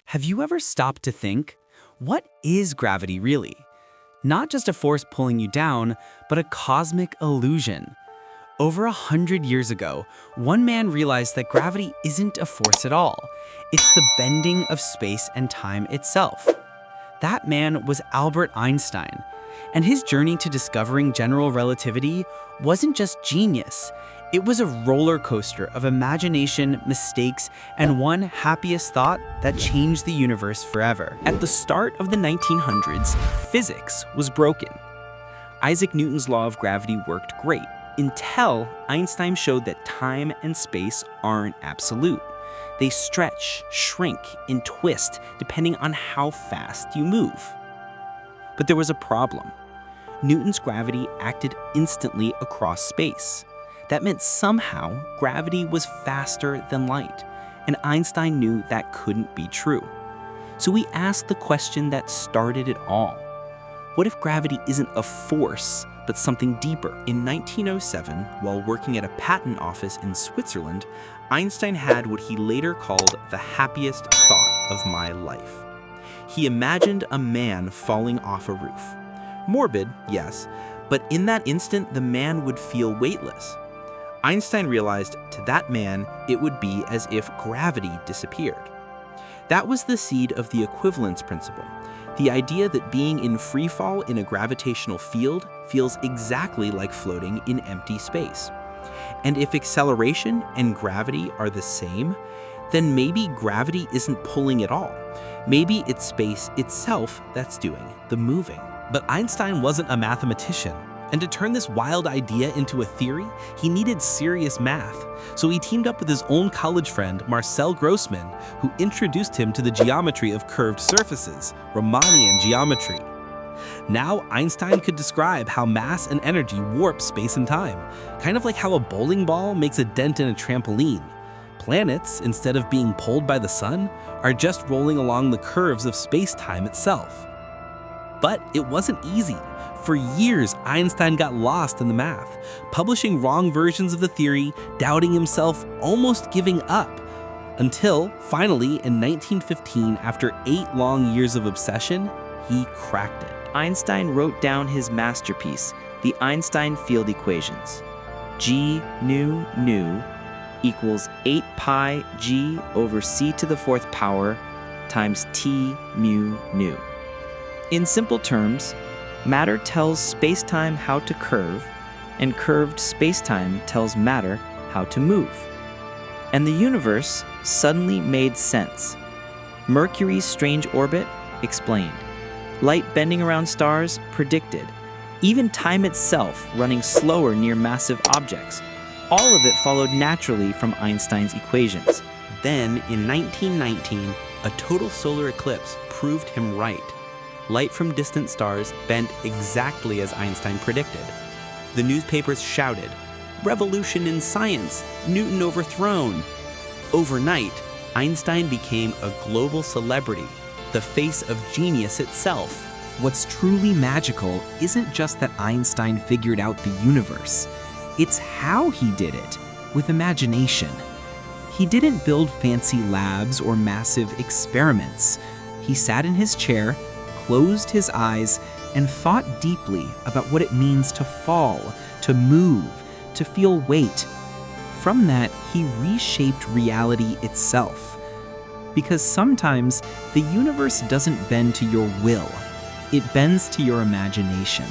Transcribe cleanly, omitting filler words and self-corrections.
Have you ever stopped to think, what is gravity really? Not just a force pulling you down, but a cosmic illusion. Over 100 years ago, one man realized that gravity isn't a force at all. It's the bending of space and time itself. That man was Albert Einstein, and his journey to discovering general relativity wasn't just genius. It was a roller coaster of imagination, mistakes, and one happiest thought that changed the universe forever. At the start of the 1900s, physics was broken. Isaac Newton's law of gravity worked great, until Einstein showed that time and space aren't absolute. They stretch, shrink, and twist depending on how fast you move. But there was a problem. Newton's gravity acted instantly across space. That meant somehow gravity was faster than light, and Einstein knew that couldn't be true. So he asked the question that started it all. What if gravity isn't a force, but something deeper? In 1907, while working at a patent office in Switzerland, Einstein had what he later called the happiest thought of my life. He imagined a man falling off a roof. Morbid, yes, but in that instant, the man would feel weightless. Einstein realized to that man, it would be as if gravity disappeared. That was the seed of the equivalence principle, the idea that being in free fall in a gravitational field feels exactly like floating in empty space. And if acceleration and gravity are the same, then maybe gravity isn't pulling at all. Maybe it's space itself that's doing the moving. But Einstein wasn't a mathematician, and to turn this wild idea into a theory, he needed serious math. So he teamed up with his own college friend, Marcel Grossman, who introduced him to the geometry of curved surfaces, Riemannian geometry. Now, Einstein could describe how mass and energy warp space and time, kind of like how a bowling ball makes a dent in a trampoline. Planets, instead of being pulled by the sun, are just rolling along the curves of space-time itself. But it wasn't easy. For years, Einstein got lost in the math, publishing wrong versions of the theory, doubting himself, almost giving up. Until, finally, in 1915, after 8 long years of obsession, he cracked it. Einstein wrote down his masterpiece, the Einstein field equations. G nu nu equals 8 pi g over c to the 4th power times t mu nu. In simple terms, matter tells space-time how to curve, and curved space-time tells matter how to move. And the universe suddenly made sense. Mercury's strange orbit explained. Light bending around stars predicted. Even time itself running slower near massive objects. All of it followed naturally from Einstein's equations. Then, in 1919, a total solar eclipse proved him right. Light from distant stars bent exactly as Einstein predicted. The newspapers shouted, "Revolution in science! Newton overthrown!" Overnight, Einstein became a global celebrity, the face of genius itself. What's truly magical isn't just that Einstein figured out the universe. It's how he did it, with imagination. He didn't build fancy labs or massive experiments. He sat in his chair, closed his eyes, and thought deeply about what it means to fall, to move, to feel weight. From that, he reshaped reality itself. Because sometimes the universe doesn't bend to your will, it bends to your imagination.